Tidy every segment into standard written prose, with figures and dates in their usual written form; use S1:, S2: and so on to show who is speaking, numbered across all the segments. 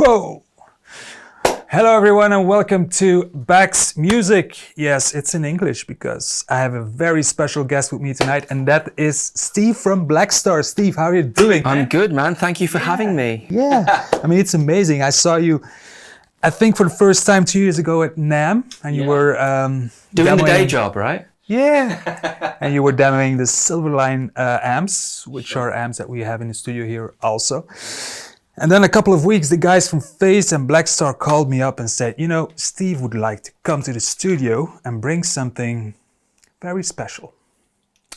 S1: Whoa! Hello everyone and welcome to Bax Music. Yes, it's in English because I have a very special guest with me tonight and that is Steve from Blackstar. Steve, how are you doing?
S2: I'm good, man. Thank you for having me.
S1: Yeah, I mean it's amazing. I saw you, I think for the first time 2 years ago at NAMM and you were
S2: doing the day job, right?
S1: Yeah, and you were demoing the Silverline amps, which are amps that we have in the studio here also. And then a couple of weeks, the guys from Face and Blackstar called me up and said, you know, Steve would like to come to the studio and bring something very special.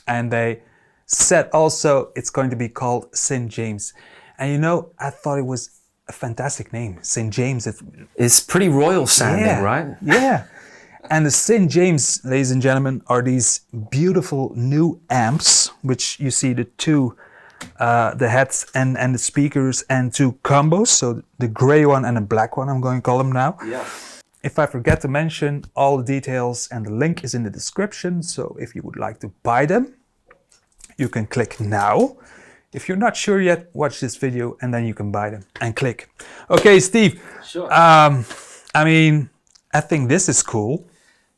S1: And they said also it's going to be called St. James. And you know, I thought it was a fantastic name, St. James.
S2: It's pretty royal sounding, right?
S1: Yeah. And the St. James, ladies and gentlemen, are these beautiful new amps, which you see the two the heads and the speakers and two combos, so the gray one and the black one I'm going to call them now.
S2: Yeah.
S1: If I forget to mention, all the details and the link is in the description, so if you would like to buy them, you can click now. If you're not sure yet, watch this video and then you can buy them and click. Okay, Steve.
S2: Sure.
S1: I mean, I think this is cool.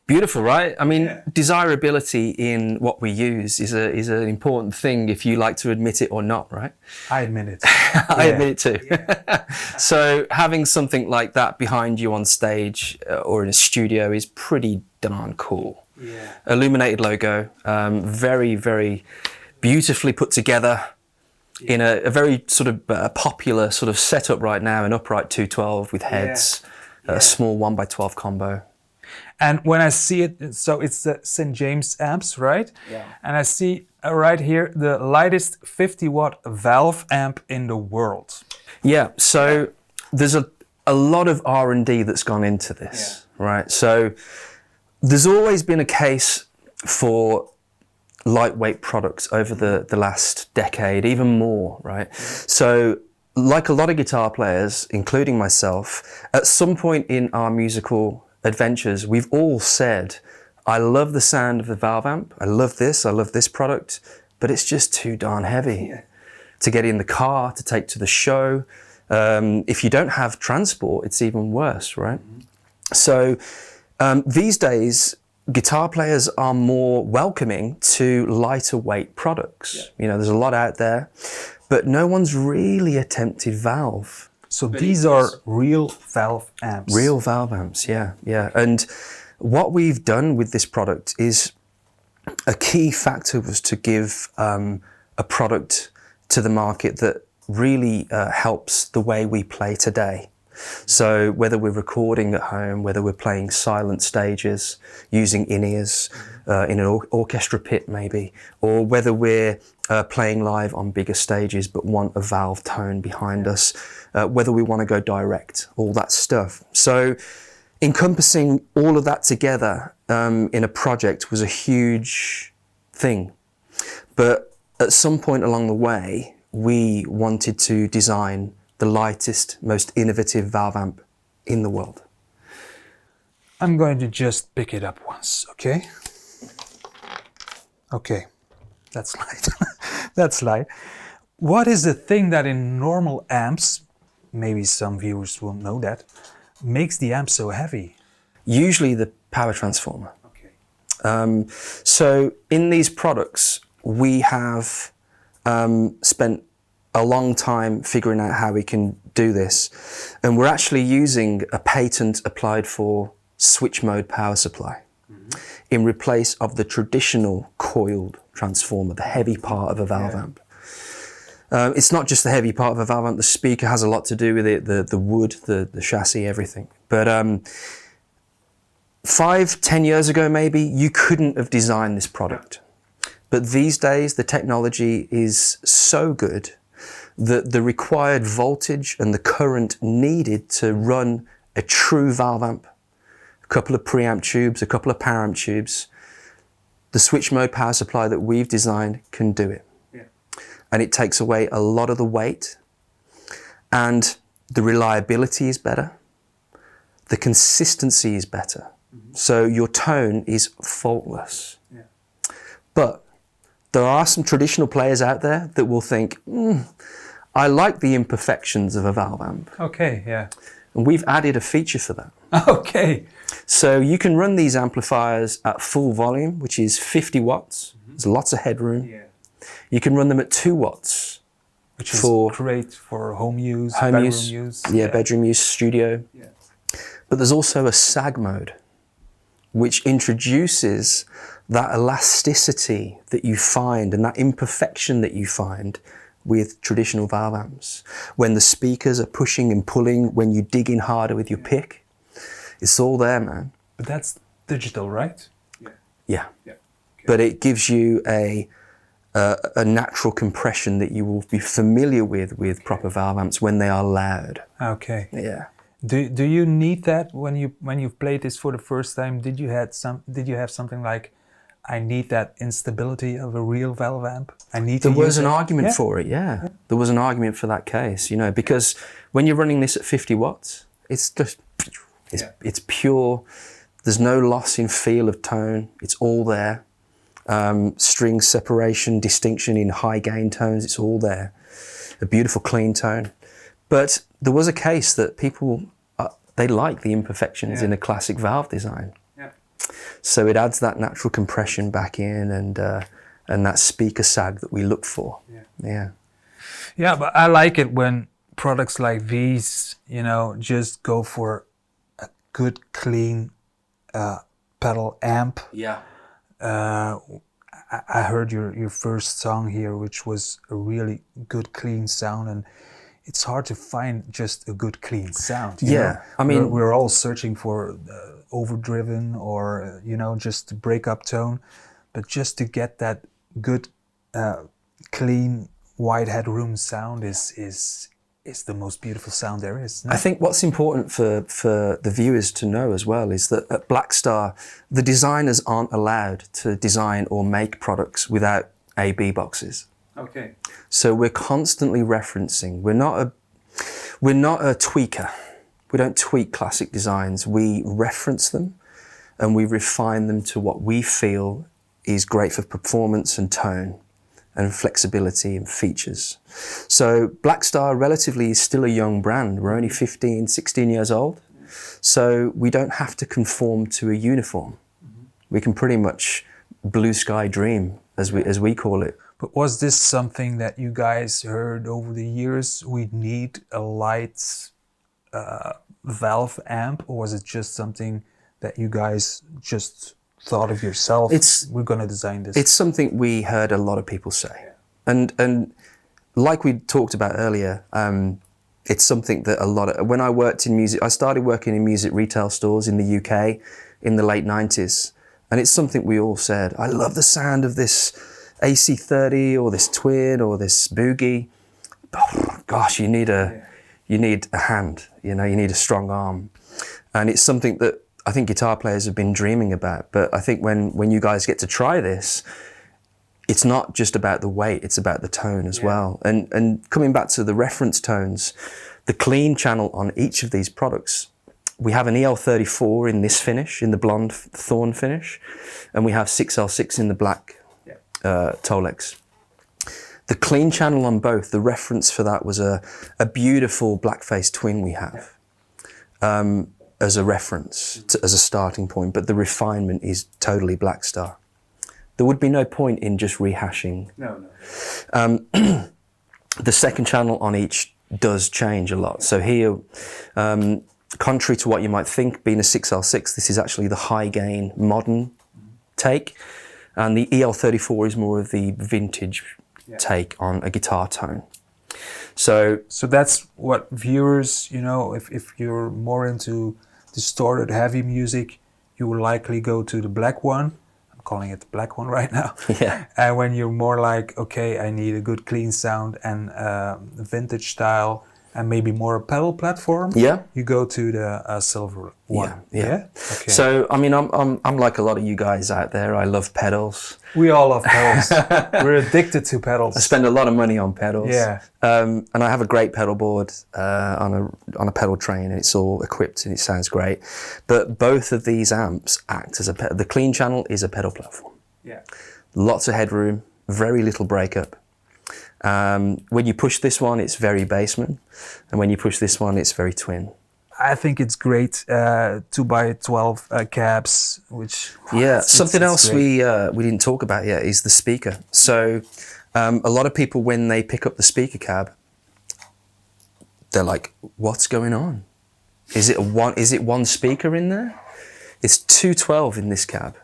S2: Beautiful, right? I mean, desirability in what we use is an important thing if you like to admit it or not, right?
S1: I admit it.
S2: I admit it too. Yeah. So having something like that behind you on stage or in a studio is pretty darn cool. Yeah. Illuminated logo, very, very beautifully put together in a very sort of popular sort of setup right now, an upright 212 with heads, a small 1x12 combo.
S1: And when I see it, so it's the St. James amps, right? Yeah. And I see right here the lightest 50-watt valve amp in the world.
S2: Yeah, so there's a lot of R&D that's gone into this, right? So there's always been a case for lightweight products over the last decade, even more, right? So like a lot of guitar players, including myself, at some point in our musical adventures, we've all said, I love the sound of the valve amp, I love this product, but it's just too darn heavy to get in the car, to take to the show. If you don't have transport, it's even worse, right? So these days, guitar players are more welcoming to lighter weight products. You know, there's a lot out there, but no one's really attempted valve.
S1: So these are real valve amps.
S2: Real valve amps, yeah. And what we've done with this product is a key factor was to give a product to the market that really helps the way we play today. So whether we're recording at home, whether we're playing silent stages, using in-ears in an orchestra pit maybe, or whether we're playing live on bigger stages but want a valve tone behind us, whether we want to go direct, all that stuff. So encompassing all of that together in a project was a huge thing. But at some point along the way, we wanted to design the lightest, most innovative valve amp in the world.
S1: I'm going to just pick it up once, okay? Okay, that's light. That's light. What is the thing that in normal amps, maybe some viewers won't know that, makes the amp so heavy?
S2: Usually the power transformer.
S1: Okay.
S2: So in these products, we have spent a long time figuring out how we can do this. And we're actually using a patent applied for switch mode power supply in replace of the traditional coiled transformer, the heavy part of a valve amp. It's not just the heavy part of a valve amp, the speaker has a lot to do with it, the wood, the chassis, everything. But 5-10 years ago maybe, you couldn't have designed this product. But these days, the technology is so good that the required voltage and the current needed to run a true valve amp, a couple of preamp tubes, a couple of power amp tubes, the switch mode power supply that we've designed can do it. Yeah. And it takes away a lot of the weight, and the reliability is better, the consistency is better. So your tone is faultless. Yeah. But there are some traditional players out there that will think, I like the imperfections of a valve amp.
S1: Okay, yeah.
S2: And we've added a feature for that.
S1: Okay.
S2: So you can run these amplifiers at full volume, which is 50 watts. There's lots of headroom.
S1: Yeah.
S2: You can run them at 2 watts.
S1: Which is great for home use, bedroom use.
S2: Yeah, bedroom use, studio.
S1: Yeah.
S2: But there's also a sag mode, which introduces that elasticity that you find and that imperfection that you find with traditional valve amps. When the speakers are pushing and pulling, when you dig in harder with your pick, it's all there, man.
S1: But that's digital, right?
S2: Yeah.
S1: Yeah. Okay.
S2: But it gives you a natural compression that you will be familiar with proper valve amps when they are loud.
S1: Okay.
S2: Yeah.
S1: Do you need that when you've played this for the first time? Did you have something like, I need that instability of a real valve amp? There was an argument for it, yeah. There was an argument for that case, because when you're running this at 50 watts, it's just, it's pure. There's no loss in feel of tone. It's all there. String separation, distinction in high gain tones, it's all there. A beautiful clean tone. But there was a case that people, they like the imperfections in a classic valve design. Yeah. So it adds that natural compression back in and that speaker sag that we look for. Yeah. Yeah, but I like it when products like these, just go for a good, clean pedal amp.
S2: Yeah.
S1: I heard your first song here, which was a really good, clean sound, and it's hard to find just a good, clean sound. You know?
S2: I mean,
S1: we're all searching for overdriven or just to break up tone, but just to get that good, clean, wide headroom sound is the most beautiful sound there is. No?
S2: I think what's important for the viewers to know as well is that at Blackstar, the designers aren't allowed to design or make products without A/B boxes.
S1: Okay.
S2: So we're constantly referencing. We're not a tweaker. We don't tweak classic designs. We reference them and we refine them to what we feel is great for performance and tone and flexibility and features. So Blackstar relatively is still a young brand. We're only 15, 16 years old. So we don't have to conform to a uniform. We can pretty much blue sky dream, as we call it.
S1: But was this something that you guys heard over the years? We need a light valve amp, or was it just something that you guys just thought of yourself? We're going to design this.
S2: It's something we heard a lot of people say, and like we talked about earlier, it's something that when I worked in music, I started working in music retail stores in the UK in the late 90s, and it's something we all said. I love the sound of this AC30 or this Twin or this Boogie. Oh, gosh, you need a hand, you need a strong arm. And it's something that I think guitar players have been dreaming about. But I think when you guys get to try this, it's not just about the weight, it's about the tone as well. And coming back to the reference tones, the clean channel on each of these products, we have an EL34 in this finish, in the blonde thorn finish, and we have 6L6 in the black Tolex. The clean channel on both, the reference for that was a beautiful blackface Twin we have as a reference, as a starting point, but the refinement is totally Blackstar. There would be no point in just rehashing. No. The second channel on each does change a lot. So here, contrary to what you might think, being a 6L6, this is actually the high gain modern take. And the EL34 is more of the vintage take on a guitar tone. So
S1: that's what viewers, if you're more into distorted heavy music, you will likely go to the black one. I'm calling it the black one right now.
S2: Yeah.
S1: And when you're more like, okay, I need a good clean sound and vintage style and maybe more a pedal platform, you go to the silver one. Yeah. Okay.
S2: So I mean, I'm like a lot of you guys out there. I love pedals.
S1: We all love pedals. We're addicted to pedals.
S2: I spend a lot of money on pedals.
S1: Yeah.
S2: And I have a great pedal board on a pedal train, and it's all equipped and it sounds great. But both of these amps act as the clean channel is a pedal platform.
S1: Yeah.
S2: Lots of headroom, very little breakup. When you push this one, it's very bassman, and when you push this one, it's very twin.
S1: I think it's great. 2x12 cabs, which
S2: something
S1: it's
S2: else we didn't talk about yet is the speaker. So a lot of people, when they pick up the speaker cab, they're like, "What's going on? Is it one speaker in there?" It's 212 in this cab,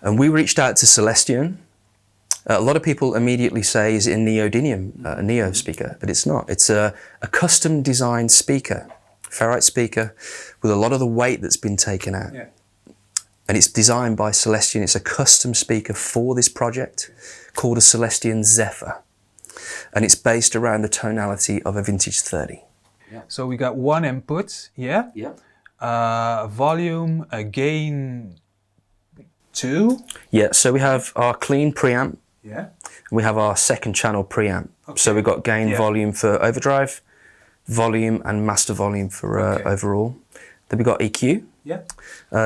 S2: and we reached out to Celestion. A lot of people immediately say, "Is it a neodymium, a neo speaker?" But it's not. It's a custom designed speaker. Ferrite speaker with a lot of the weight that's been taken out.
S1: Yeah.
S2: And it's designed by Celestion. It's a custom speaker for this project called a Celestion Zephyr. And it's based around the tonality of a vintage 30.
S1: Yeah. So we got one input, yeah?
S2: Yeah.
S1: Volume, a gain 2.
S2: Yeah, so we have our clean preamp.
S1: Yeah.
S2: And we have our second channel preamp.
S1: Okay.
S2: So we've got gain,
S1: Yeah.
S2: volume for overdrive, volume and master volume for overall. Then we've got EQ,
S1: Yeah.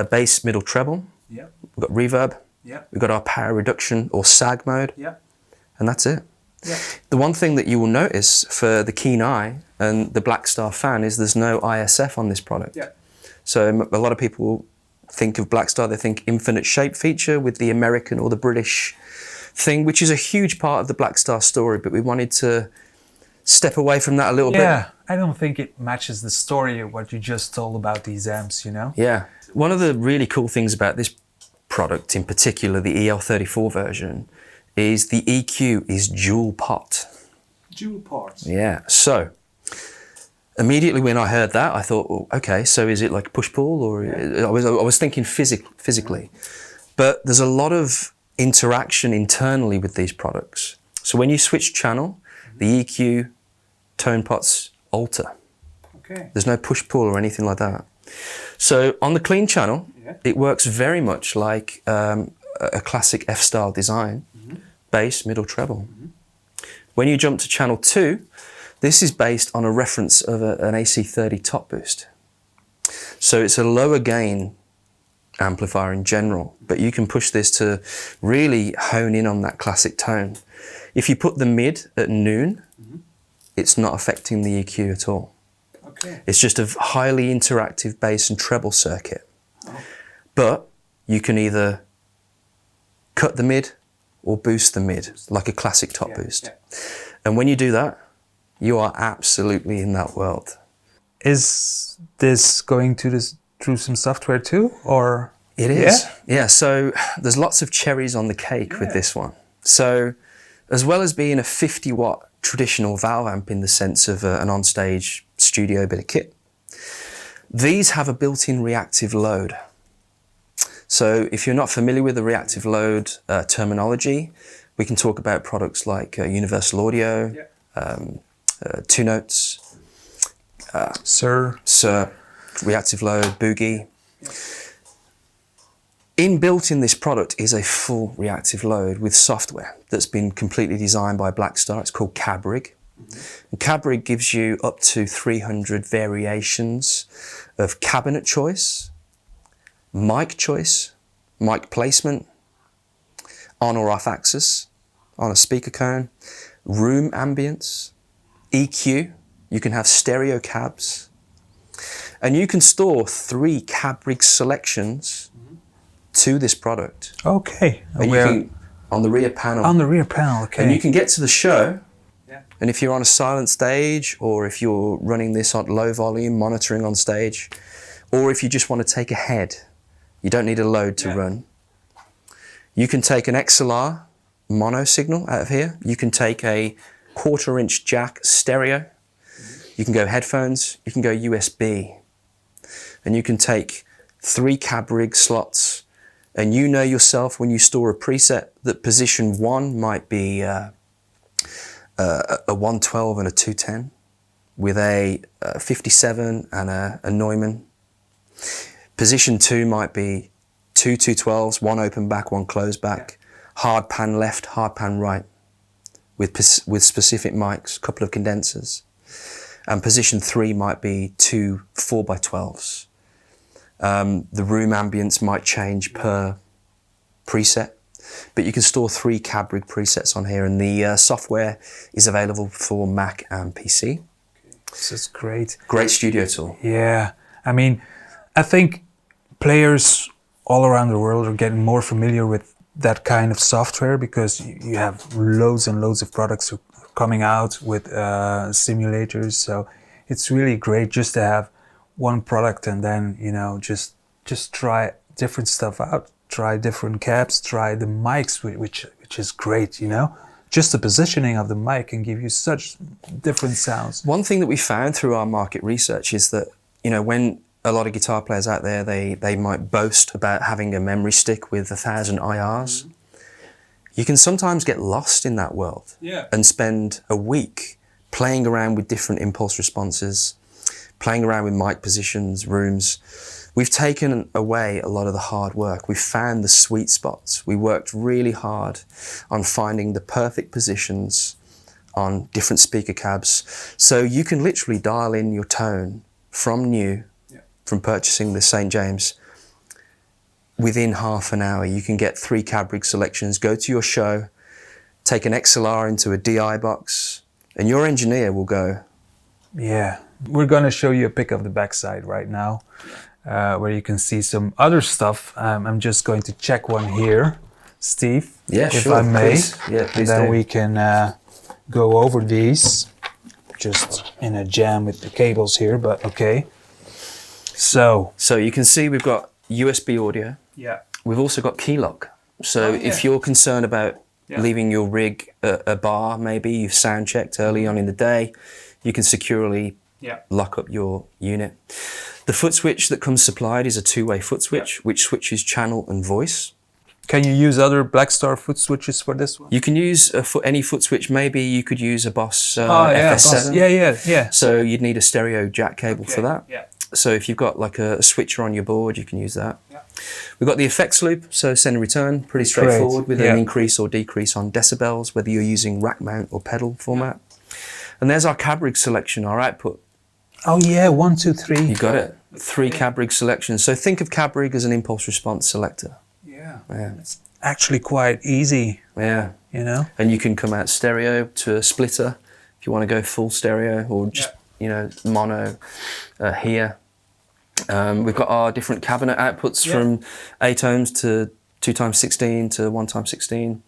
S2: bass, middle, treble.
S1: Yeah.
S2: We've got reverb.
S1: Yeah.
S2: We've got our power reduction or sag mode.
S1: Yeah.
S2: And that's it.
S1: Yeah.
S2: The one thing that you will notice for the keen eye and the Blackstar fan is there's no ISF on this product.
S1: Yeah.
S2: So a lot of people think of Blackstar, they think infinite shape feature with the American or the British thing, which is a huge part of the Blackstar story, but we wanted to step away from that a little bit.
S1: Yeah, I don't think it matches the story of what you just told about these amps, you know?
S2: Yeah. One of the really cool things about this product, in particular the EL34 version, is the EQ is dual pot.
S1: Dual parts.
S2: Yeah. So immediately when I heard that, I thought, well, okay, so is it like push-pull, or I was thinking physically. But there's a lot of interaction internally with these products. So when you switch channel, the EQ tone pots alter.
S1: Okay.
S2: There's no push-pull or anything like that. So on the clean channel, it works very much like a classic F-style design, bass, middle, treble. When you jump to channel 2, this is based on a reference of an AC30 top boost. So it's a lower gain amplifier in general, but you can push this to really hone in on that classic tone. If you put the mid at noon, it's not affecting the EQ at all.
S1: Okay.
S2: It's just a highly interactive bass and treble circuit. But you can either cut the mid or boost the mid, like a classic top boost.
S1: Yeah.
S2: And when you do that, you are absolutely in that world.
S1: Is this going to through some software too, or?
S2: It is. Yeah, so there's lots of cherries on the cake with this one. So as well as being a 50-watt traditional valve amp in the sense of an onstage studio bit of kit, these have a built-in reactive load. So if you're not familiar with the reactive load terminology, we can talk about products like Universal Audio, Two Notes,
S1: Sir,
S2: reactive load, Boogie. Inbuilt in this product is a full reactive load with software that's been completely designed by Blackstar. It's called CabRig. And CabRig gives you up to 300 variations of cabinet choice, mic choice, mic placement, on or off axis, on a speaker cone, room ambience, EQ. You can have stereo cabs, and you can store 3 CabRig selections to this product.
S1: okay.
S2: And you can, on the rear panel.
S1: On the rear panel, okay.
S2: And you can get to the show, and if you're on a silent stage, or if you're running this on low volume, monitoring on stage, or if you just want to take a head, you don't need a load to run. You can take an XLR mono signal out of here. You can take a 1/4-inch jack stereo. You can go headphones. You can go USB. And you can take 3 CabRig slots. And you know yourself when you store a preset that position 1 might be a 112 and a 210 with a 57 and a Neumann. Position 2 might be 2 212s, 1 open back, 1 closed back, hard pan left, hard pan right, with specific mics, a couple of condensers. And position 3 might be 2 4x12s. The room ambience might change per preset. but you can store 3 cab rig presets on here, and the software is available for Mac and PC.
S1: This is great.
S2: Great studio tool.
S1: Yeah, I mean, I think players all around the world are getting more familiar with that kind of software because you have loads and loads of products coming out with simulators. So it's really great just to have one product and then, you know, just try different stuff out. Try different cabs, try the mics, which is great, you know. Just the positioning of the mic can give you such different sounds.
S2: One thing that we found through our market research is that, you know, when a lot of guitar players out there, they might boast about having a memory stick with 1,000 IRs. Mm-hmm. You can sometimes get lost in that world and spend a week playing around with different impulse responses, playing around with mic positions, rooms. We've taken away a lot of the hard work. We've found the sweet spots. We worked really hard on finding the perfect positions on different speaker cabs. So you can literally dial in your tone from new, from purchasing the St. James. Within half an hour, you can get 3 cab rig selections, go to your show, take an XLR into a DI box, and your engineer will go.
S1: Yeah, we're gonna show you a pic of the backside right now, where you can see some other stuff. I'm just going to check one here, Steve, if I may.
S2: Please. Yeah, please.
S1: And then we can go over these, just in a jam with the cables here, but okay. So
S2: you can see we've got USB audio.
S1: Yeah.
S2: We've also got key lock. So if you're concerned about leaving your rig at a bar, maybe you've sound checked early on in the day, you can securely lock up your unit. The foot switch that comes supplied is a 2-way foot switch, which switches channel and voice.
S1: Can you use other Blackstar foot switches for this one?
S2: You can use any foot switch. Maybe you could use a Boss
S1: Boss.
S2: FS7.
S1: Yeah.
S2: So you'd need a stereo jack cable for that.
S1: Yeah.
S2: So if you've got like a switcher on your board, you can use that. Yeah. We've got the effects loop, so send and return, pretty straightforward, with an increase or decrease on decibels, whether you're using rack mount or pedal format. And there's our cab rig selection, our output.
S1: Oh yeah, 1, 2, 3.
S2: You got it. 3 cab rig selections. So think of cab rig as an impulse response selector.
S1: Yeah. It's actually quite easy.
S2: Yeah.
S1: You know?
S2: And you can come out stereo to a splitter if you want to go full stereo, or just, you know, mono here. We've got our different cabinet outputs from 8 ohms to 2x16 to 1x16,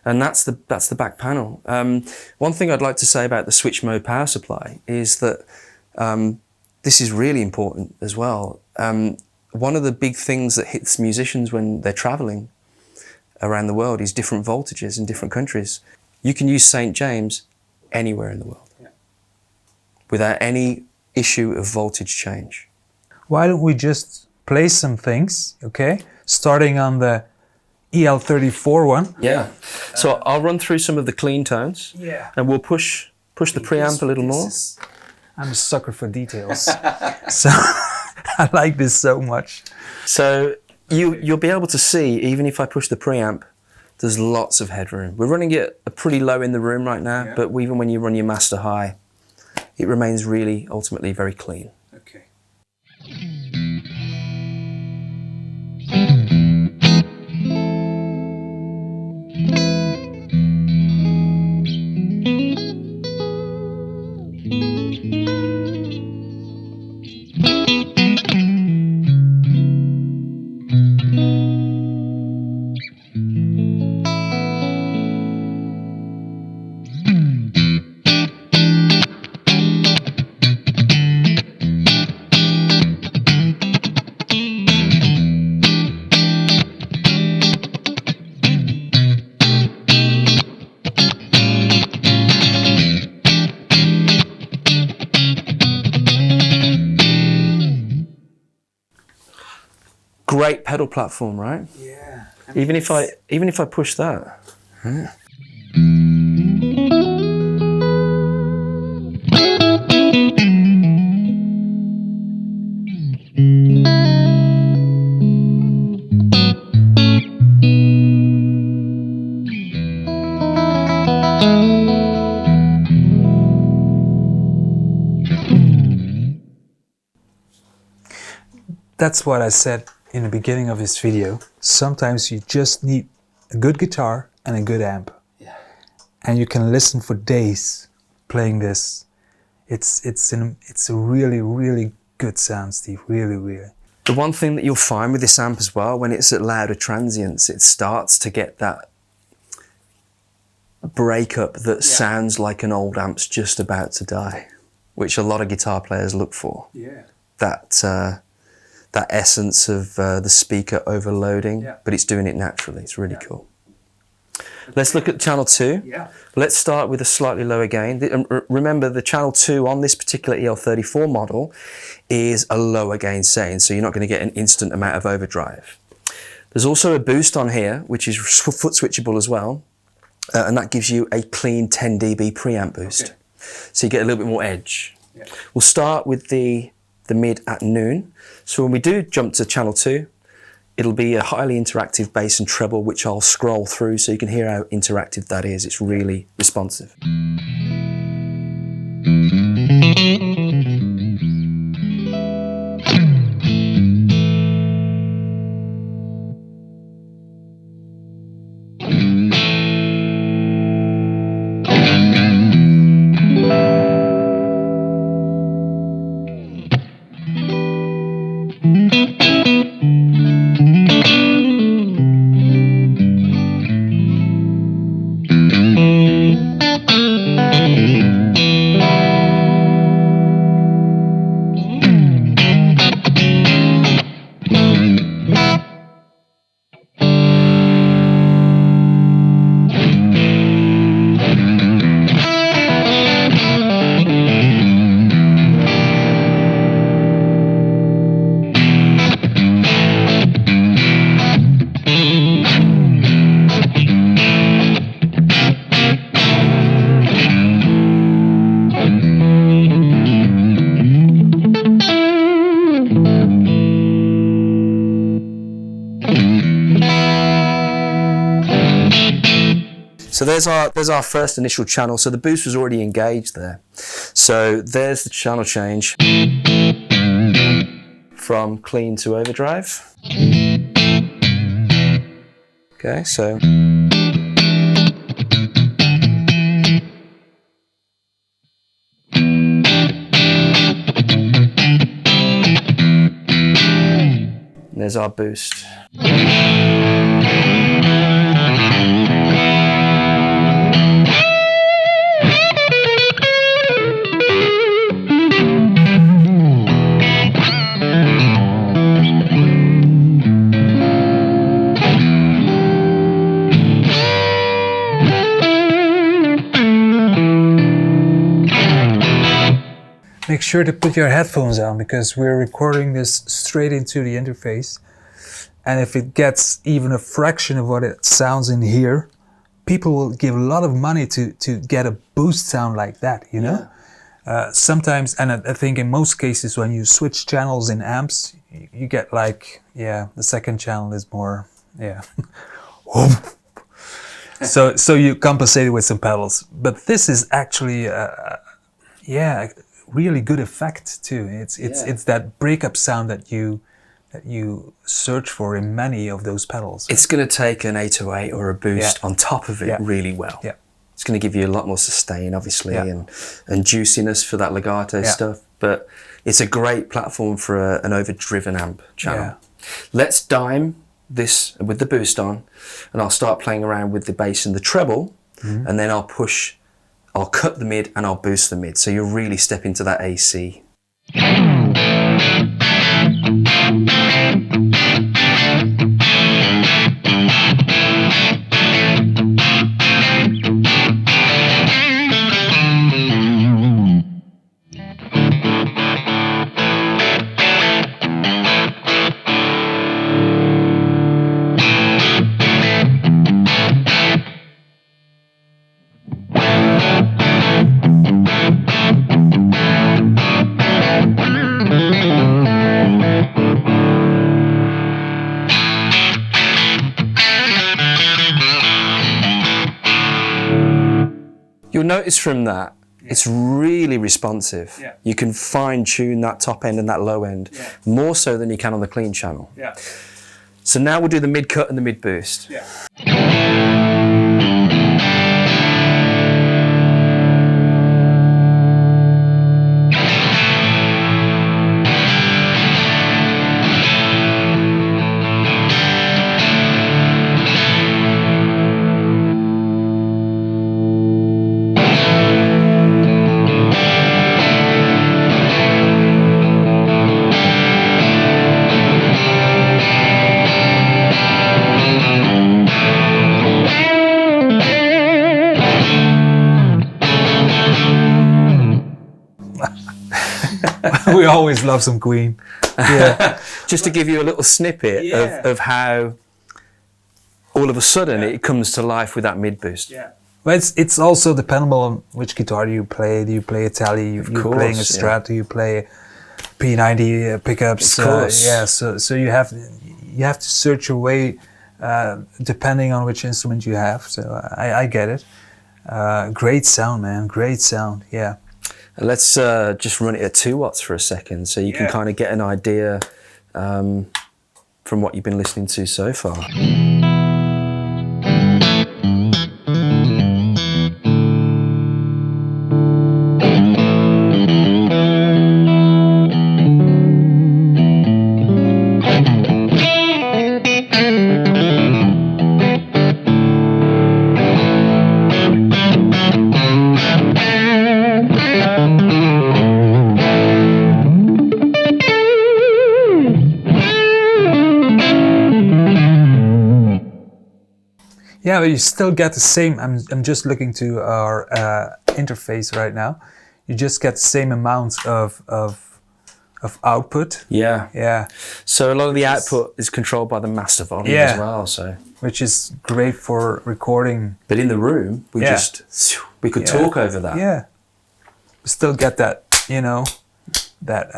S2: and that's the back panel. One thing I'd like to say about the switch mode power supply is that this is really important as well. One of the big things that hits musicians when they're traveling around the world is different voltages in different countries. You can use St. James anywhere in the world without any issue of voltage change.
S1: Why don't we just play some things, okay? Starting on the EL34 one.
S2: Yeah. So I'll run through some of the clean tones. Yeah. And we'll push the preamp a little more.
S1: I'm a sucker for details. So I like this so much.
S2: So you'll be able to see, even if I push the preamp, there's lots of headroom. We're running it pretty low in the room right now, but even when you run your master high, it remains really ultimately very clean.
S1: Okay.
S2: Great pedal platform, right?
S1: Yeah.
S2: Even if I push that. Yeah.
S1: That's what I said in the beginning of this video. Sometimes you just need a good guitar and a good amp.
S2: Yeah.
S1: And you can listen for days playing this. It's a really, really good sound, Steve. Really, really.
S2: The one thing that you'll find with this amp as well, when it's at louder transients, it starts to get that breakup that sounds like an old amp's just about to die, which a lot of guitar players look for.
S1: Yeah.
S2: That essence of the speaker overloading, but it's doing it naturally. It's really cool. Let's look at channel 2.
S1: Yeah.
S2: Let's start with a slightly lower gain. Remember, the channel 2 on this particular EL34 model is a lower gain setting, so you're not going to get an instant amount of overdrive. There's also a boost on here, which is foot switchable as well, and that gives you a clean 10 dB preamp boost. Okay. So you get a little bit more edge. Yeah. We'll start with the mid at noon. So when we do jump to channel 2, it'll be a highly interactive bass and treble, which I'll scroll through so you can hear how interactive that is. It's really responsive. So there's our first initial channel. So the boost was already engaged there. So there's the channel change from clean to overdrive. Okay, so. There's our boost.
S1: Make sure to put your headphones on because we're recording this straight into the interface. And if it gets even a fraction of what it sounds in here, people will give a lot of money to get a boost sound like that, you know? Yeah. Sometimes, and I think in most cases when you switch channels in amps, you get like, the second channel is more, so you compensate it with some pedals. But this is actually, really good effect too. It's that breakup sound that you search for in many of those pedals.
S2: It's going to take an 808 or a boost on top of it really well. Yeah. It's going to give you a lot more sustain, obviously, and juiciness for that legato stuff. But it's a great platform for an overdriven amp channel. Yeah. Let's dime this with the boost on, and I'll start playing around with the bass and the treble, and then I'll cut the mid and I'll boost the mid. So you'll really step into that AC. You'll notice from that, it's really responsive. Yeah. You can fine tune that top end and that low end more so than you can on the clean channel. Yeah. So now we'll do the mid cut and the mid boost. Yeah.
S1: We always love some Queen. Yeah.
S2: Just to give you a little snippet of how all of a sudden it comes to life with that mid boost.
S1: Yeah. But it's also dependable on which guitar do you play. Do you play a Tele? You're playing a Strat? Do you play P90 pickups?
S2: Of course.
S1: Yeah. So you have to search your way depending on which instrument you have. So I get it. Great sound, man. Great sound. Yeah.
S2: Let's just run it at 2 watts for a second, so you can kind of get an idea from what you've been listening to so far.
S1: Yeah, but you still get the same. I'm just looking to our interface right now. You just get the same amount of output.
S2: Yeah.
S1: Yeah.
S2: So a lot of the output is controlled by the master volume as well. So
S1: which is great for recording.
S2: But in the room, we could talk over that.
S1: Yeah. We still get that, that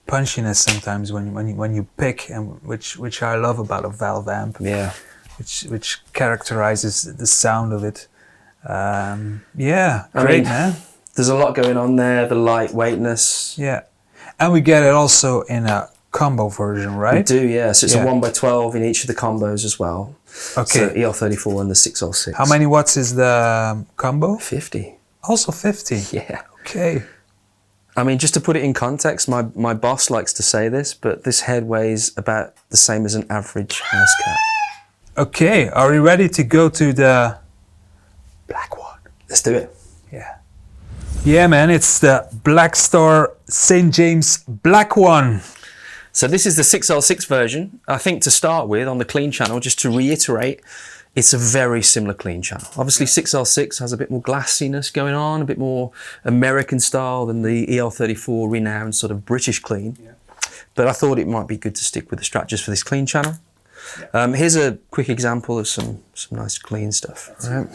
S1: punchiness sometimes when you pick, and which I love about a valve amp.
S2: Yeah.
S1: Which characterizes the sound of it. Great, man.
S2: There's a lot going on there, the lightweightness.
S1: Yeah. And we get it also in a combo version, right?
S2: We do, yeah. So it's a 1x12 in each of the combos as well.
S1: Okay.
S2: So EL34 and the 6L6.
S1: How many watts is the combo?
S2: 50.
S1: Also 50?
S2: Yeah.
S1: Okay.
S2: I mean, just to put it in context, my boss likes to say this, but this head weighs about the same as an average house cat.
S1: Okay, are we ready to go to the black one?
S2: Let's do it.
S1: Yeah. Yeah, man, it's the Blackstar St. James Black one.
S2: So this is the 6L6 version. I think to start with on the clean channel, just to reiterate, it's a very similar clean channel. Obviously 6L6 has a bit more glassiness going on, a bit more American style than the EL34 renowned sort of British clean. Yeah. But I thought it might be good to stick with the Strat just for this clean channel. Yeah. Here's a quick example of some nice clean stuff. Right.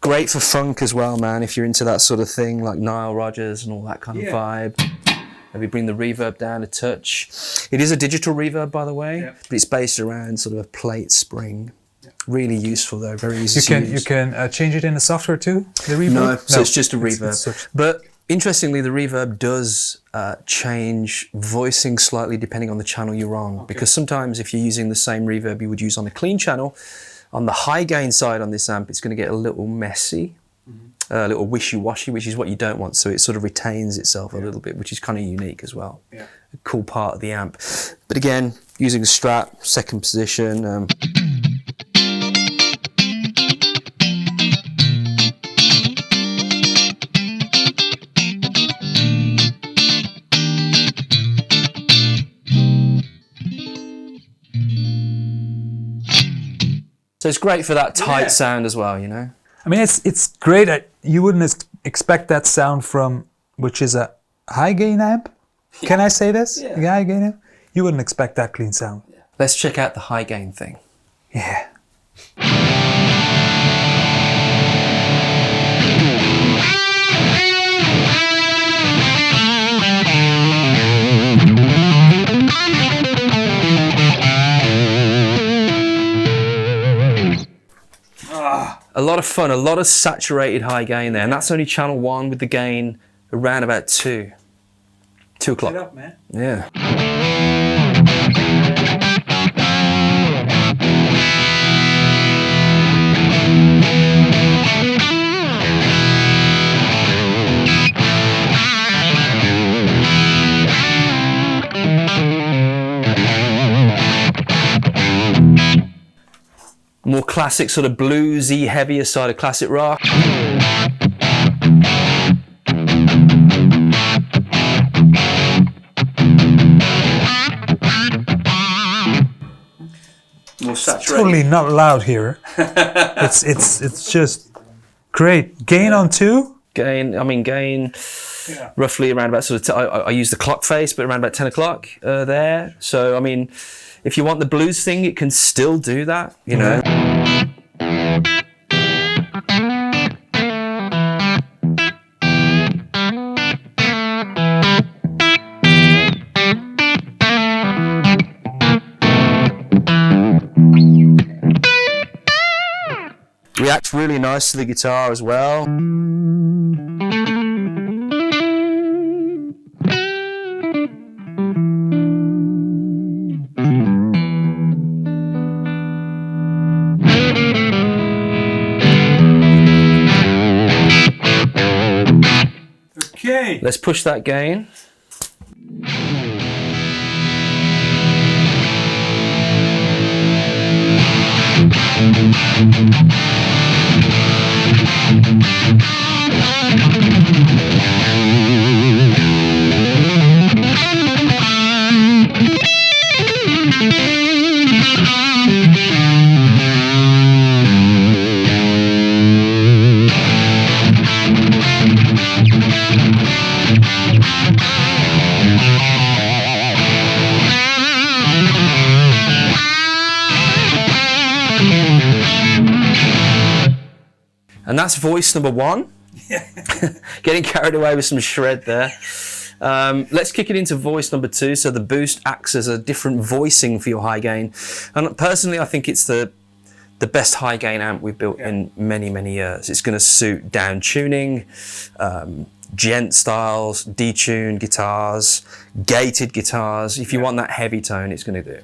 S2: Great for funk as well, man, if you're into that sort of thing, like Nile Rodgers and all that kind of vibe. Maybe bring the reverb down a touch. It is a digital reverb, by the way, but it's based around sort of a plate spring. Really useful though, very easy to use.
S1: You can change it in the software too, the reverb?
S2: No, so it's just a reverb. But interestingly, the reverb does change voicing slightly depending on the channel you're on. Because sometimes if you're using the same reverb you would use on a clean channel, on the high gain side on this amp, it's going to get a little messy, a little wishy-washy, which is what you don't want. So it sort of retains itself a little bit, which is kind of unique as well. Yeah. A cool part of the amp. But again, using a Strat, second position. So it's great for that tight sound as well, you know?
S1: I mean, it's great. You wouldn't expect that sound from, which is a high gain amp. Can I say this? Yeah. High gain amp? You wouldn't expect that clean sound.
S2: Let's check out the high gain thing.
S1: Yeah.
S2: A lot of fun, a lot of saturated high gain there, and that's only channel 1 with the gain around about 2 o'clock.
S1: Get up, man.
S2: Yeah. More classic, sort of bluesy, heavier side of classic rock. More saturated.
S1: Totally not loud here. it's just great. Gain on 2?
S2: Gain, roughly around about sort of, I use the clock face, but around about 10 o'clock there. So, I mean, if you want the blues thing, it can still do that, you know. Reacts really nice to the guitar as well.
S1: Okay.
S2: Let's push that gain. And that's voice number 1. Getting carried away with some shred there. Let's kick it into voice number 2. So the boost acts as a different voicing for your high gain. And personally, I think it's the best high gain amp we've built in many, many years. It's going to suit down tuning, gent styles, detuned guitars, gated guitars. If you want that heavy tone, it's going to do.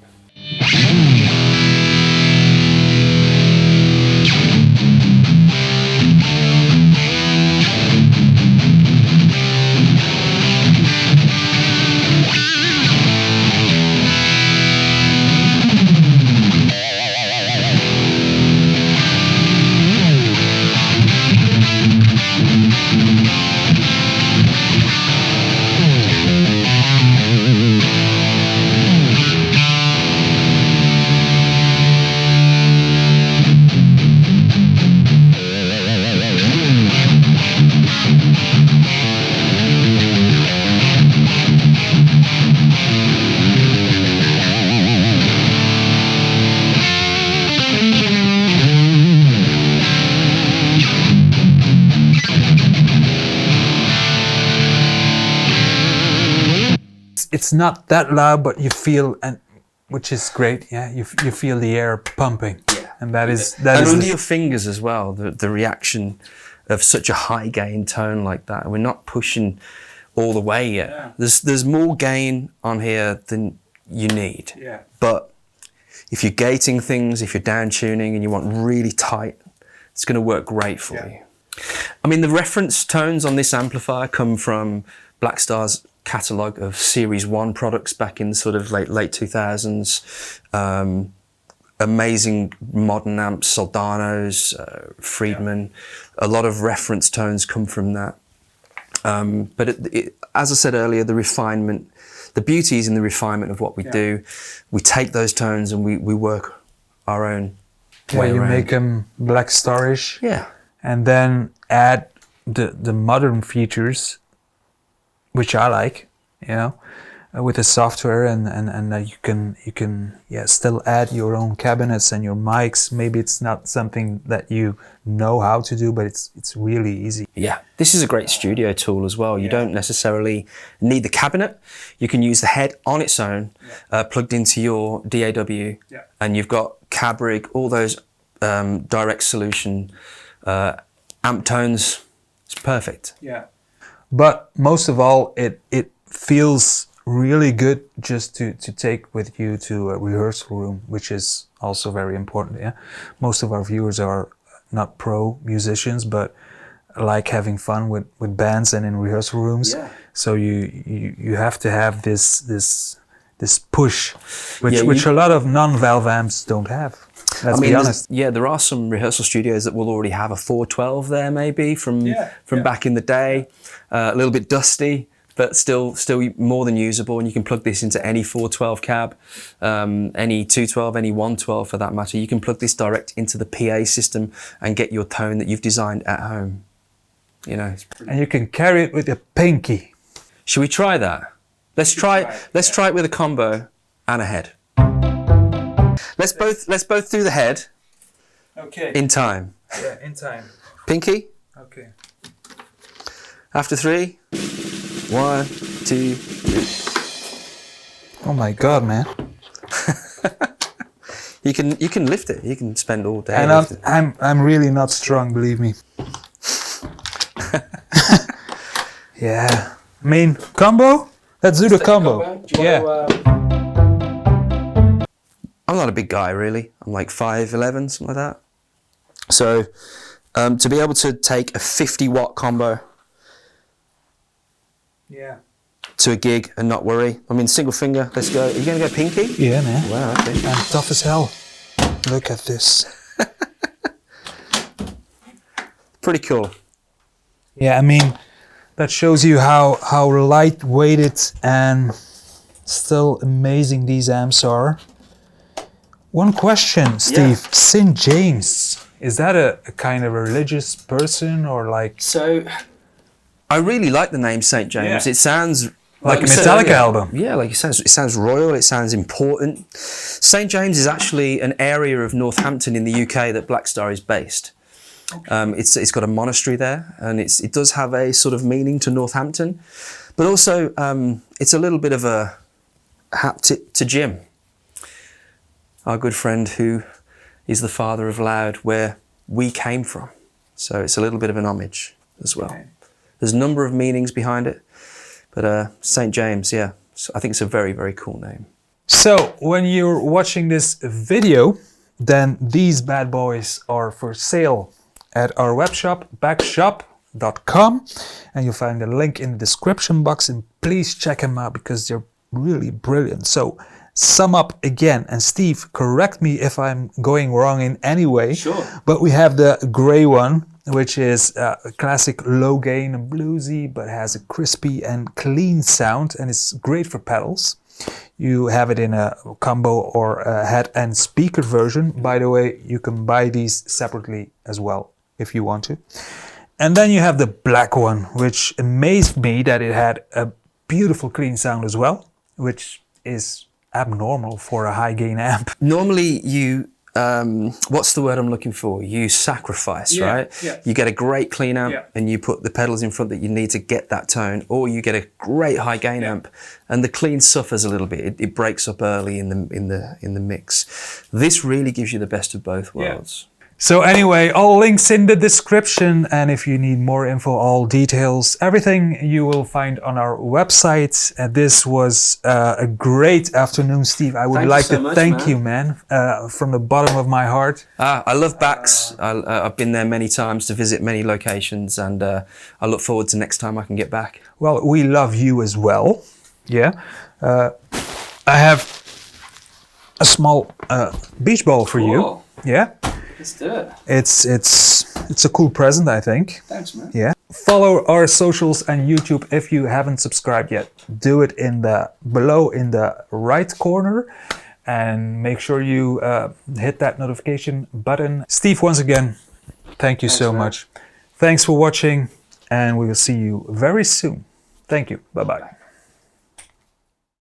S1: It's not that loud, but you feel, and which is great. Yeah, you feel the air pumping, and that is
S2: under your fingers as well. The reaction of such a high gain tone like that. We're not pushing all the way yet. Yeah. There's more gain on here than you need. Yeah. But if you're gating things, if you're down tuning, and you want really tight, it's going to work great for you. I mean, the reference tones on this amplifier come from Blackstar's catalogue of Series 1 products back in sort of late 2000s. Amazing modern amps, Soldanos, Friedman. A lot of reference tones come from that. But as I said earlier, the refinement, the beauty is in the refinement of what we do. We take those tones and we work our own way
S1: you
S2: around.
S1: make them Blackstar-ish.
S2: Yeah.
S1: And then add the modern features, which I like, you know. with the software, and you can still add your own cabinets and your mics. Maybe it's not something that you know how to do, but it's really easy.
S2: Yeah, this is a great studio tool as well. You don't necessarily need the cabinet. You can use the head on its own, plugged into your DAW, and you've got cab rig, all those direct solution amp tones. It's perfect.
S1: Yeah. But most of all, it feels really good just to take with you to a rehearsal room, which is also very important. Yeah, most of our viewers are not pro musicians, but like having fun with bands and in rehearsal rooms. Yeah. So you have to have this push, which a lot of non-valve amps don't have. Let's be honest.
S2: Yeah, there are some rehearsal studios that will already have a 412 there, maybe from back in the day. A little bit dusty, but still more than usable. And you can plug this into any 412 cab, any 212, any 112 for that matter. You can plug this direct into the PA system and get your tone that you've designed at home. You know,
S1: and you can carry it with your pinky.
S2: Should we try that? Let's try it with a combo and a head. Let's both do the head.
S1: Okay.
S2: In time.
S1: Yeah, in time.
S2: Pinky.
S1: Okay.
S2: After 3. 1, 2, 3.
S1: Oh my God, man.
S2: You can lift it. You can spend all day.
S1: And I'm really not strong, believe me. Yeah. I mean, combo? Let's do the combo. Yeah.
S2: I'm not a big guy, really. I'm like 5'11", something like that. So to be able to take a 50-watt combo to a gig and not worry. I mean, single finger, let's go. Are you going to go pinky?
S1: Yeah, man.
S2: Wow, okay.
S1: I'm tough as hell. Look at this.
S2: Pretty cool.
S1: Yeah, I mean, that shows you how light-weighted and still amazing these amps are. One question, Steve. Yeah. St. James, is that a kind of a religious person or like...
S2: So, I really like the name St. James. Yeah. It sounds...
S1: Like a Metallica album.
S2: Yeah, like it sounds royal, it sounds important. St. James is actually an area of Northampton in the UK that Blackstar is based. Okay. It's got a monastery there, and it does have a sort of meaning to Northampton. But also, it's a little bit of a hat tip to Jim, our good friend who is the father of Loud, where we came from. So it's a little bit of an homage as well. Okay. There's a number of meanings behind it, but St. James, yeah, I think it's a very, very cool name.
S1: So when you're watching this video, then these bad boys are for sale at our web shop, Bax-shop.com, and you'll find a link in the description box, and please check them out because they're really brilliant. So sum up again, and Steve, correct me if I'm going wrong in any way.
S2: Sure.
S1: But we have the gray one, which is a classic low gain and bluesy, but has a crispy and clean sound, and it's great for pedals. You have it in a combo or a head and speaker version. By the way, you can buy these separately as well if you want to. And then you have the black one, which amazed me that it had a beautiful clean sound as well, which is abnormal for a high gain amp.
S2: Normally you, what's the word I'm looking for? You sacrifice, right? Yeah. You get a great clean amp and you put the pedals in front that you need to get that tone, or you get a great high gain amp and the clean suffers a little bit. It breaks up early in the mix. This really gives you the best of both worlds.
S1: So anyway, all links in the description, and if you need more info, all details, everything you will find on our website. This was a great afternoon, Steve. I would like to thank you, man, from the bottom of my heart.
S2: I love Bax. I've been there many times to visit many locations, and I look forward to next time I can get back.
S1: Well, we love you as well. Yeah. I have a small beach ball for you. Yeah.
S2: Let's do it.
S1: It's a cool present, I think.
S2: Thanks, man.
S1: Yeah. Follow our socials and YouTube if you haven't subscribed yet. Do it below in the right corner, and make sure you hit that notification button. Steve, once again, thank you so much. Thanks for watching, and we will see you very soon. Thank you. Bye-bye.